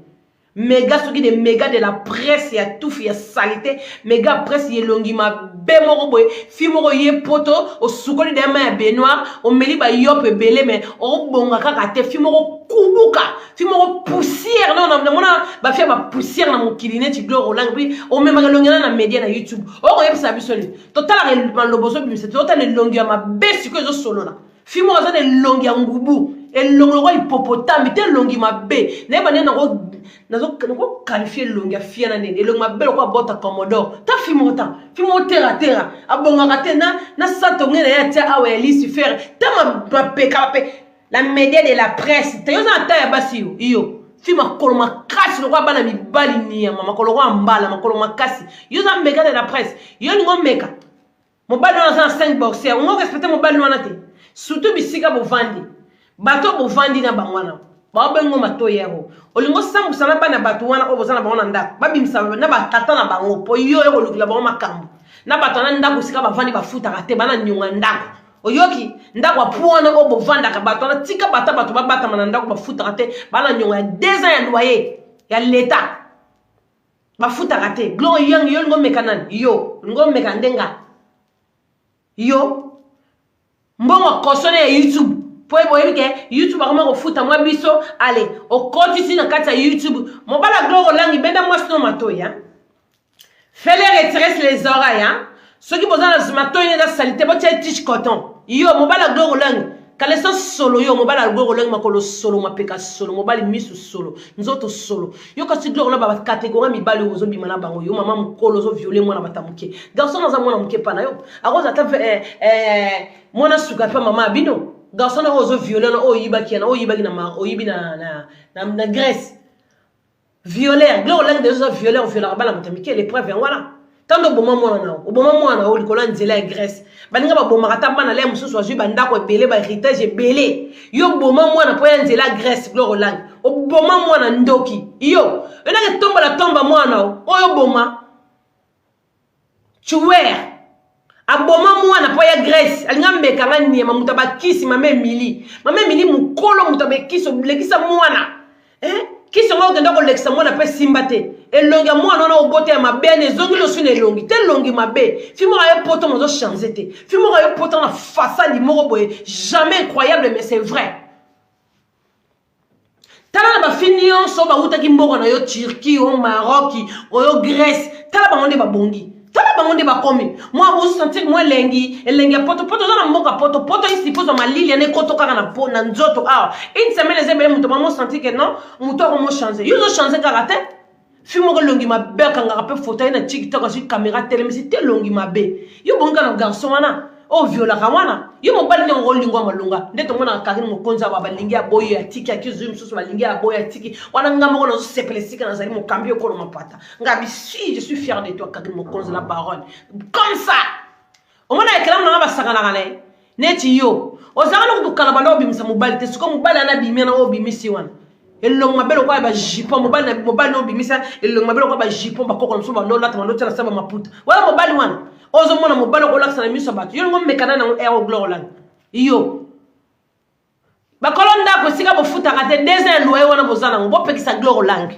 méga soki de méga de la presse ya tout ya salité méga presse ye longi ma bemoro boy fimoro ye poto o sukoli de ma benoir o meli ba yop belé mais o bonga kaka te fimoro kubuka fimoro poussière non na mona ba fia ba poussière na mokiline ti gloire lang bi o même ga longi na média na YouTube o ko yebisa bisoli total ma loboso bi c'est total longi ma besi ko zo solo na fimoro za de longi ngubu et longo hippopotame te longi ma be ne ba ne na ko qualifier longi fia na ne longi ma be ko bota Commodore ta fimota terra abonga te na sato ngene ya tia awe liste faire ta ma peka pe la média de la presse te yo za ta ya basi yo fima koloma kasi lo kwa bana mi bali ni ya mama koloma mbala makoloma kasi yo za média de la presse yo ni ngomeka mobali na 5 boxer on respecter mobali na te surtout bisika bo vandi bato bo vandi na bangwana ba bengo mato yero olingo sambu sana bana bato wana obozana bangona ndako babimisa na batata na bango po yo eko lukila bango makambo na bato na ndako sika bavandi bafuta kate bana nyonga ndako oyoki ndako apuana obo vanda ka bato na tika bato babata na ndako bafuta kate bana nyonga 2 ans ya loyer ya l'état bafuta kate glo yang yo ngo mekanan yo ngo mekandenga yo mbongo kosone ya YouTube po ebo ke YouTube akoma ko futa mwa biso allez o koti si na kata YouTube mobala gloire langi benda mwa sino matoya fais les retirer les oreilles hein ceux qui bozana matoya na salité bo tia tiche coton yo mobala gloire langi kaleso solo yo mobala gloire langi makolo solo mapeka solo mobali misu solo nzoto solo yo kasi gloire la ba catégorie mibali ozo bimana bango yo mama mukolo zo violer mwana batamuke garçon na za mwana muke pana yo akoza ta mwana suka pa mama bino garçon na ozo violer na oyibaki na Grèce violer gloire langue de ozo violer on violer bala mutamike les preuves voilà tant de boma mwana o likola nzela Grèce baninga ba boma kata bana le mususu azu banda ko belé ba héritage belé yo boma mwana po ya nzela Grèce gloire langue o boma mwana ndoki yo ena ke tomba mwana o yo boma tuer aboma mwana po ya Grèce alinga mbeka ngani mamuta bakisi mame mili mukolo muta kisi lekisa mwana kisi ngo ngenda ko lekisa mwana pe simbate elongi mwana na obote ya mabene zongi lo sune elongi te longi mabe fimo ya poto mozo changer te fimo ya poto na façade moko boye jamais incroyable mais c'est vrai tala na ba finion so ba utaki mboko na yo Turquie o Maroc o yo Grèce tala ba onde ba bongi tala ba onde ba komi moi vous sentir moi elengi poto na mboka poto ici pose ma lili ne koto kaka na po na nzoto ah une semaine les ebe muto maman sentir que non muto ko changer yo zo changer kaka te fimo ko longi mabe kanga pe photo na TikTok sur caméra télé mais c'était longi mabe yo bonga na garçon wana o viola kawana yo mobali ne ngol lingwa malunga ndeto mona kakini mokonza ba balingi ya boyo ya tiki ya kizu msusu balingi ya boyo ya tiki wana ngama ko no sepelesika na zali mo kambio ko no mapata ngabi si je suis fier de toi kakini mokonza la baronne comme ça o mona ekela mona ba sakana kane neti yo o zakana ko dukana banda obimisa mobali te siko mobali ana bimia na obimisi wana elongo mabelo kwa ba jipon mobali no bimisa elongo mabelo kwa ba jipon ba koko nso ba lola ta malocha na saba maputa wala mobali wana ozo mona mobali ko laksa na miso bato yo ngo mekana na ero glory iyo bakolonda ko sika bofuta kate deuxième loyer wana bozana ngo bopekisa glory lang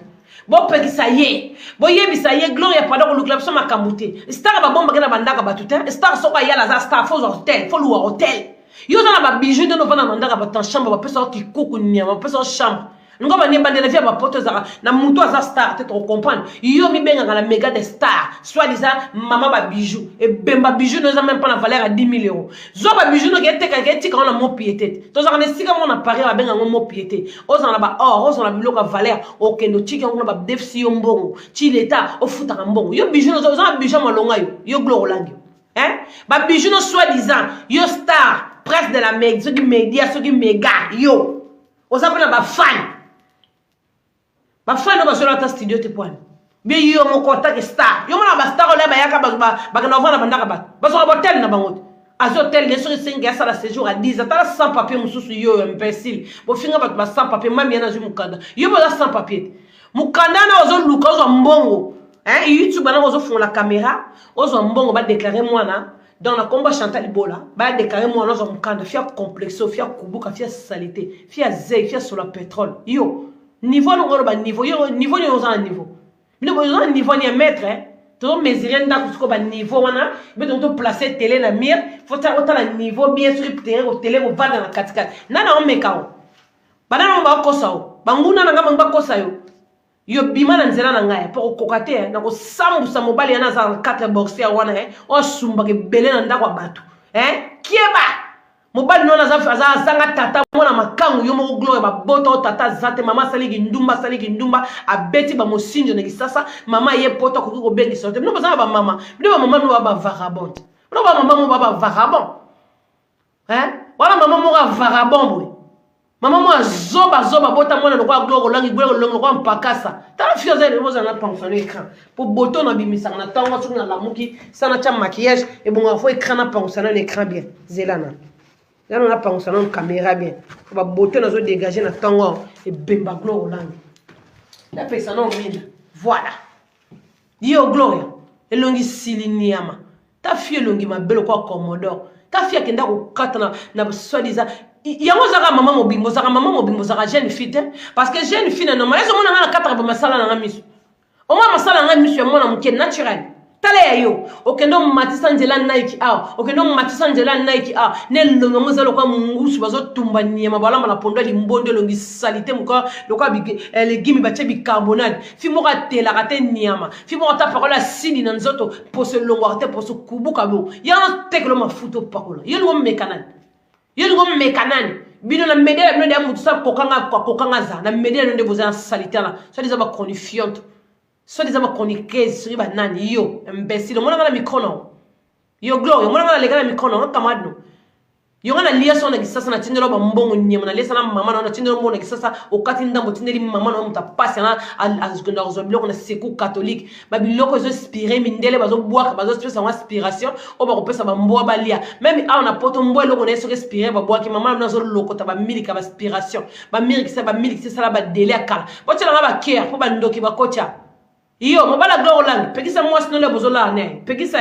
bopekisa ye boyebisa ye glory ya pada ko lukla so makambute star ba bomba kana bandaka batuta star soka yala za star fo hotel fo luwa hotel yo na ba bijou de no vana mandaka ba chambre ba pesa ki kuku nyama ba pesa chambre ngo ba ne bandela via ba poto za na muto za star te to comprendre yo mi benga na méga de star soit disant mama ba bijou et bemba bijou ne za même pas la valeur à 10 000 €. Zo ba bijou no ke teka ke tika na mo piété to za ne sika mo na Paris ba benga mo piété o za na ba or o za na biloko valeur o ke no tika ngo ba defsi yo mbongo ti l'état o futa ka mbongo yo bijou no za bijou malonga yo glory langi hein ba bijou no soit disant yo star presse de la méga ceux qui média ceux qui méga yo o za na ba fan ba fan no bazola ta studio te point bien yo mo contact star yo mona ba star ole ba yaka ba kana vana bandaka ba bazo hotel na bangote azo hotel les sur 5 ya sala séjour à 10 atala sans papier mususu yo imbécile bo finga ba sans papier mami yana zu mukanda yo ba sans papier mukanda na ozo luka ozo mbongo hein YouTube na ozo fon la caméra ozo mbongo ba déclarer mwana dans la combat Chantal Bola ba déclarer mwana ozo mukanda fia complexe fia kubuka fia salité fia zé fia sur la pétrole yo niveau no ba niveau yo niveau ni oza niveau bino oza niveau ni maître to mesurer ndako ko ba niveau wana be to placer télé na mire faut ta la niveau bien sûr terrain au télé au va dans la 4x4 nana on mekao bana ba ko sao banguna na ngamba ba ko sayo yo bima na nzela na ngaya pour kokate na ko sambusa mobali yana za 4 boxer wana o sumba ke belé na ndako bato kieba mobali nona za zanga tata mona makangu yo moko gloire ba boto tata zate mama saligi ndumba abeti ba mosinjo ne kisasa mama ye poto ko bengi sote bino bazanga ba mama no ba vagabond no ba mama mo ba vagabond wala mama mo ga vagabond boy mama mo zoba bota mona no kwa gloire langi gloire kwa mpakasa ta fioze le moza na pensionner écran pour boto na bimisa na tango tu na lamuki sana cha maquillage et bon faut écran na pensionner l'écran bien zelana. Là, on a pensé à une caméra bien. On va botter dans dégager notre tango et bimba gloire au langue. La personne en mine. Voilà. Dio gloria. Et longi siliniama. Ta fille longi ma belle quoi commodore. Ta fille qui n'a pas katana na soi-disant. Yango zaka maman mobimbo zaka jeune fille parce que jeune fille non mais on a 4 masala na misu. Au moins masala na misu mona mke naturel. Tale yo okendo matisa njela Nike okendo matisa njela Nike ne longo mozalo kwa mungusu bazo tumba nyema balama na pondo limbonde longi salite muka lokwa le gimi bache bicarbonate fi mo ka tela ka te nyama fi mo ta parola sini na nzoto poso longo arte poso kubuka bo ya teklo mafuto pakola yo ngo mekanani bino na medela bino de mutu sa kokanga za na medela ndo boza salite la so diza ba chronifiante so des amas chroniqueuses sur banani yo imbécile mon na mikono yo gloire mon na legala mikono kamadno yo ngana liaison na kisasa na tindelo ba mbongo nyema na lesa na mama na tindelo mbongo na kisasa okati ndambo tindeli mama na muta pasi na azgonda rozobloko na seku catholique ba biloko zo inspiré mindele bazo boaka bazo spesa en inspiration o ba kopesa ba mboa balia même na poto mboa loko na so inspiré ba boaki mama na zo lokota ba milika ba inspiration ba miliki ça la ba délai akala botela na ba care po ba ndoki ba kocha yo mobala gloire lang pekisa mwasi no le bozola ne pekisa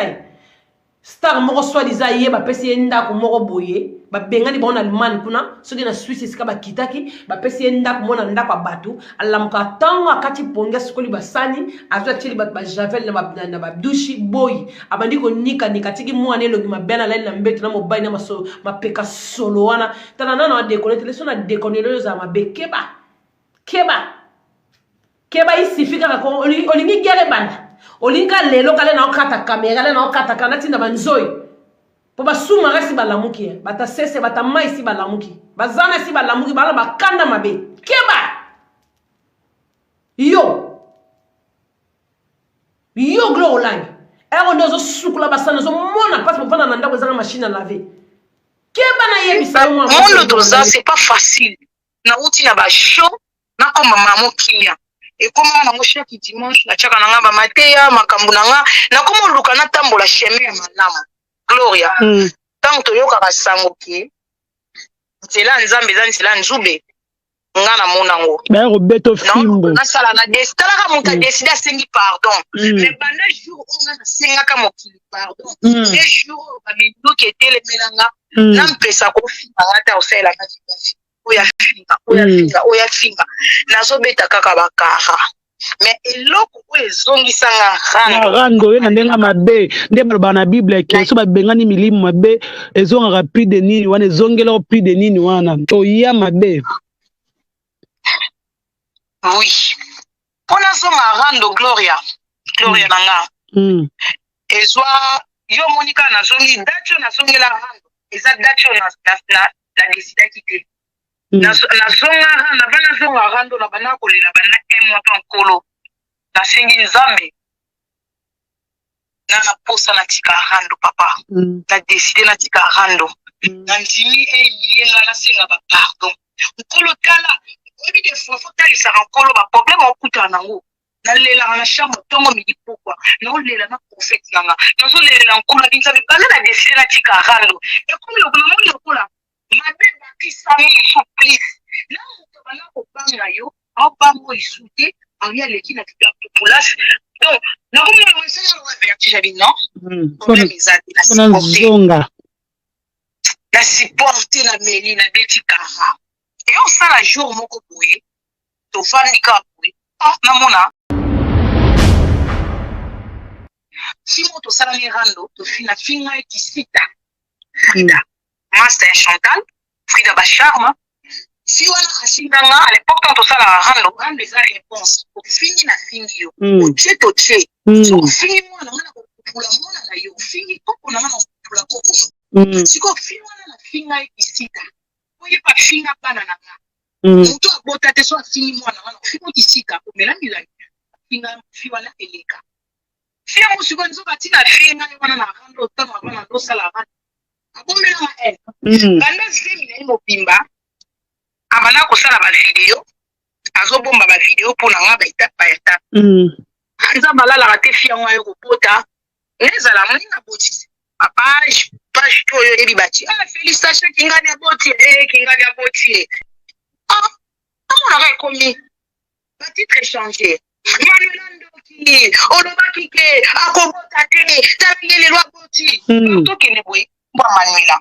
star moko soi-disant ye ba pesi ndako moko boye ba bengani ba na Allemagne kuna soki na Suisse sika ba kitaki ba pesi ndako mona ndako abatu alamuka tango akati ponga sikoli basani azwa tili ba javel na ba douche boy abandi ko nika tiki mwana elongi mabena la na mbeto na mobile na maso mapeka solo wana tana na déconner tele sona déconner za mabekeba keba isifika ko olingi gere banda olinga lelo kale na okata kamera le na okata kana tinda banzoi po basuma resi balamuki bata sese bata mai si balamuki bazana si balamuki bala bakanda mabe keba yo gloire lang ero nde ozosukula basani ozomona mpasi movanda na ndako ezanga machine à laver keba nayebisa yo mondo toza c'est pas facile nauti na bashow nakoma mamo kimia ekoma nango chaque dimanche natiaka nanga bamateya makambo nanga nakoma oluka natambola chemin ya malamu Gloria ntango toyokaka sango ke nzela nzambe eza nzela nzube nga namona ngo robeto fimbo nasala na talaka moto adeside asengi pardon mais banda jour oyo nga nasengaka mokili pardon de jour oyo baminduki etelemelanga nampesa kofinga nga ta osalelaka libasi oya finga nazobeta kaka bakara mais eloko oyo ezongisanga rando ye na ndenge mabe nde baloba na bible ke so babengani milimo mabe ezongaka plus de nini wana ezongelaka plus de nini wana toya mabe oui mpona zonga rando Gloria nanga ezwa yo monika nazongi date oyo nazongela rando eza date oyo na desidaki te nazonga rando na bana kolela bana un mois to nkolo nasengi nzambe na posa natika rando papa na deside natika rando na ndimi eyenga nasenga bapardon nkolo tala oyebi de fois fo talisaka nkolo baproblème okutana nango nalelaka na chambre ntongo midi pourkui naolela na prophète nanga nazolelela nkolo abi nzambe bana na deside natika rando ekomi lokola moni lokola mabe bakisami iso please na moto bana kobanga yo aobango isu te aoya leki na population donc nakomona mosala oavertige abi non problème eza te na supporte na meli na beti kara et osala jour moko boye tovandi kaka boye namona fimo tosalami rando tofina finga ekisita Frida master Chantal Frida Bacharma si wana asindanga à l'époque quand tosalaka rando eza réponse ofingi na fingi yo otie totie so ofingi mwana wana kokupula mwana na yo ofingi koko na wana kokupula koko siko ofingi wana na finga ekisita oyeba finga bana na nga moto abota te so afingi mwana wana ofingi okisika omela milani finga fi wana eleka fi yango sikoyo nzoka ntina finga wana na rando otango abana ndosala rando akomelanga banda zemi na ye mobimba abanda kosala bavideo azobomba bavideo mpo na nga baetape pa etape nza balalaka te fi yango ayo kobota ezala moninga botisi bapage to oyo eyebi bati félicitation kingani aboti kingani aboti amonaka ekomi batitre échange manuela ndoki olobaki ke akobota te talingi lelo aboti tokende boye mbo manuela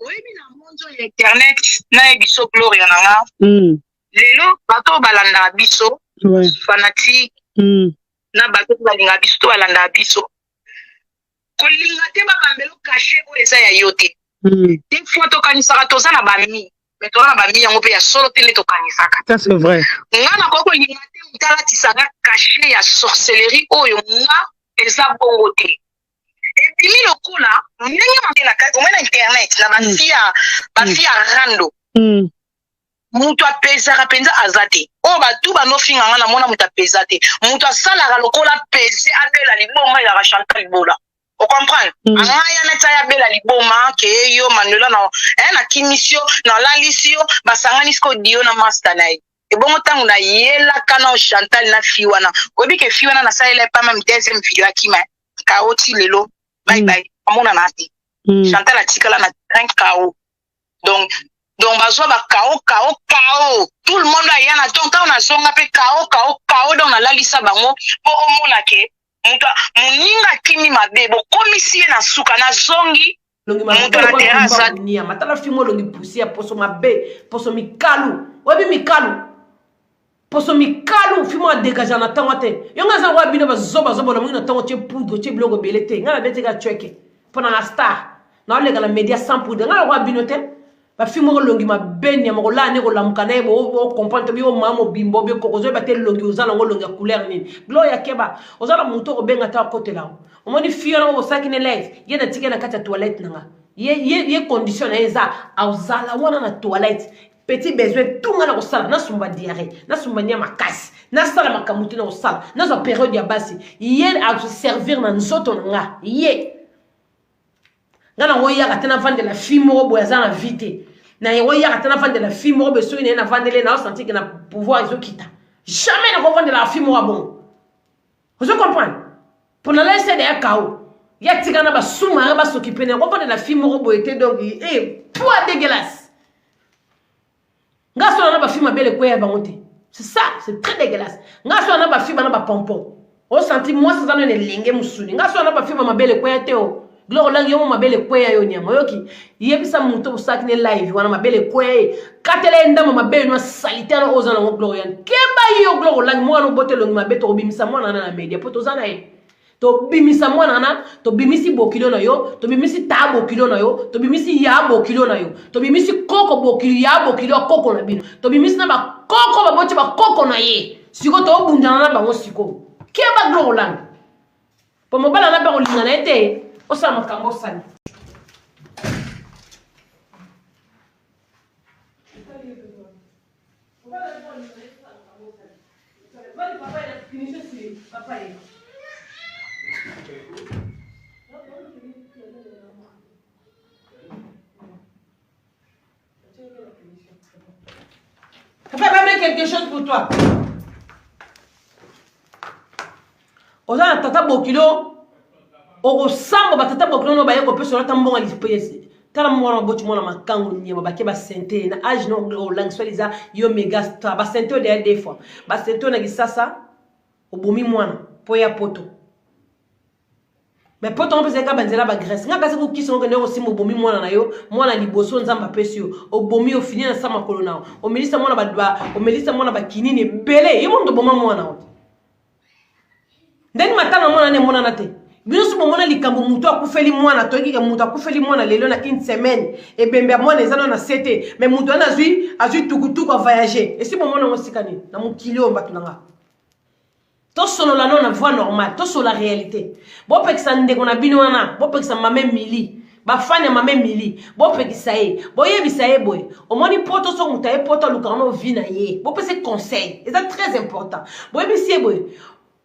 oyebi na monzo ya internet naye biso Gloria nanga lelo bato balandaka biso fanatique na bato balingaka biso to balandaka biso kolinga te bakambelo kashe oyo eza ya yo te des fois tokanisaka toza na bami mais toza na bami yango mpe ya solo te nde tokanisaka nga nakoki kolinga te motalatisaka kashe ya sorcellerie oyo nga eza bongo te ebimi lokola ndenge mate na kati omwe na internet na bafi ya rando moto apesaka mpenza aza te oyo batu banofinga nga namona moto apesa te moto asalaka lokola pese abela liboma elaka Chantal Libola ocomprendre angaya neti ayabela liboma ke yo manuela na kimisio na lalisio basangani siko dio na master na ye ebongo ntango nayelaka na Chantal na fi wana oyebi ke fi wana nasalela epama deuxième video akima kaoti lelo bye amona na te Chantal atikala na train kao donc bazwa ba kao tout le monde aya na ton ntango nazonga mpe kao donc nalalisa bango mpo omona ke moninga kimi mabe bokomisi ye na suka nazongi moto na terasa matala fimo olongi pusi ya poso mabe poso mikalu oyebi mikalu poso mikalu fimo adegaja na ntango te yo nga aza kwa bino bazobola mongi na ntango tie poudre tie biloko ebele te nga na beteka tweke mpona na star na olega na media sans poudre nga na kwa bino te bafilme olongi mabeni ya mokola ne kolamuka na ye comprendre bi o mama bimbo bi kokozo ba te longi ozala ngo longi ya couleur nini Gloria keba ozala muto obenga ta côté là omoni fio na osaki ne live ye na tike na kati ya toilette nanga ye condition eza ozala wana na toilette petit besoin tout ngana ko sala na sumba diarrhée na sumba nya makasi na sala makamuti na ko sala na zo période ya basi hier a se servir na nzoto nga ye ngana wo ya katena vendre la fille mo bo ya za na vite na wo ya katena vendre la fille mo be so ina na vendre na senti que na pouvoir zo kita jamais na ko vendre la fille mo bon vous comprenez pour na laisser des chaos ya tigana ba souma ba s'occuper na ko vendre la fille mo bo était donc poids dégueulasse. Nga so na ba fille mabele kwa ya bangote. C'est ça, c'est très dégueulasse. Nga so na ba fille na ba pompon. O senti moi ça na ne lenge musuni. Nga so na ba fille mabele kwa ya teo. Gloro langi yo mabele kwa ya yo nyama yoki. Yebisa muto usaki ne live wana mabele kwa ya. Katele ndama mabele no salite na ozana ngo gloro yan. Keba yo gloro langi mo no botelo ngi mabeto obimisa mwana na media poto zana e. To bimisa mwana na to bimisi bokilo na yo to bimisi tabo kilo na yo to bimisi yabo kilo na yo to bimisi koko bokilo yabo kilo koko na bino to bimisi na ba koko ba boche ba koko na ye siko to bundana na bango siko keba gloro lang po mobala na ba ko linga na ete o sa makambo sani Papa va mettre quelque chose pour toi. Oza tata bokilo o sambo ba tata bokilo no ba yeko peso na tambonga lipese. Tala mwana boti mwana makangu nyema ba ke ba sente na age no o lang swaliza yo mega star ba sente de des fois. Ba sente na kisasa obomi mwana po ya poto. Mais poto on peut se ka banzela ba Grèce. Nga kasi ko kiso ngene o simo obomi mwana na yo, mwana liboso nzamba pesi yo. Obomi o fini na sama kolo na. O melisa mwana ba o melisa mwana ba kinini belé. Yimo ndo boma mwana o. Ndeni matana mwana ne mwana na te. Bino so mwana likambo muto akufeli mwana toki ka muto akufeli mwana lelo na une semaine e bembe mwana ezana na sete mais muto na azui tukutuku a voyager et si mwana ngosikani na mukilio mbatunanga to solo la non na voix normale to solo la réalité bo pekisa ndeko na bino wana bo pekisa mame mili ba fanya mame mili bo pekisa e bo yebisa e boy omoni poto so mutaye poto lukano vina ye bo pese conseil et c'est très important bo yebisi e boy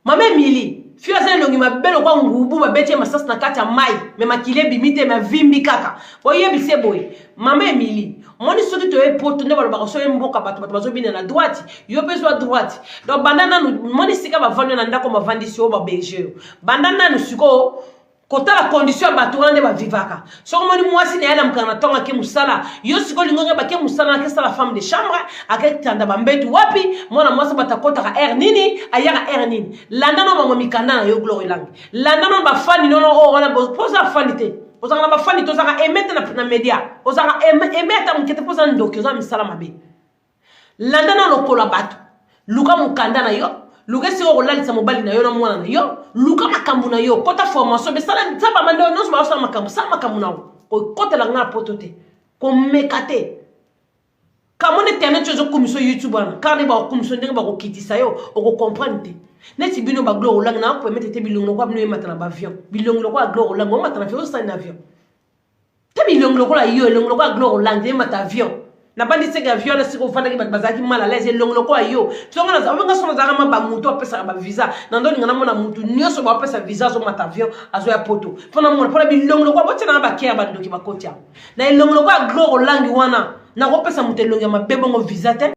mame mili fio azana nongi mabelo kwa ngubu babeti masasi na kati ya mai me makile bimite ma vimbi kaka bo yebise boy mame mili moni soki to e poto ne balo ba so mboka bato bazo bina na droite yo besoin droite donc bandana moni sika ba vando na ndako ma vandisi o ba berger bandana no siko kota la condition bato wana ne ba vivaka so moni mwasi ne yana mkana tonga ke musala yo siko lingonga ba ke musala na ke sala femme de chambre avec tanda bambetu wapi mona mwasi batakota ka air nini ayaka air nini landano mama mikanda na yo glory lang landano ba fani nono o wana posa fanite ozanga ba fani to zaka emete na media ozanga emete mukete posa ndoki ozanga misala mabe landano no kola bato luka mukanda na yo luka si o lalisa mobali na yo na mwana na yo luka makambu na yo kota formation be sala nsaba mando no so ba sala makambu na ko kota la ngana potote ko mekate kamone internet chozo komiso YouTube wana kane ba komiso ndenge ba ko kitisa yo o ko comprendre neti bino ba gloire lang na ko metete bilongo kwa bino matana ba avion bilongo kwa gloire lang o matana fio sa na avion te bilongo kwa yo bilongo kwa gloire lang de mata avion na bandi sega avion na siko fanda ki bazaki mal à l'aise bilongo kwa yo tonga na zabenga so na ma ba muto apesa ba visa na ndo ngana mona mutu nyoso ba apesa visa so mata avion azo ya poto fona mona pona bilongo kwa bote na ba kia ba ndoki ba kotia na bilongo kwa gloire lang wana na ko pesa mutelonga mabebo ngo visa te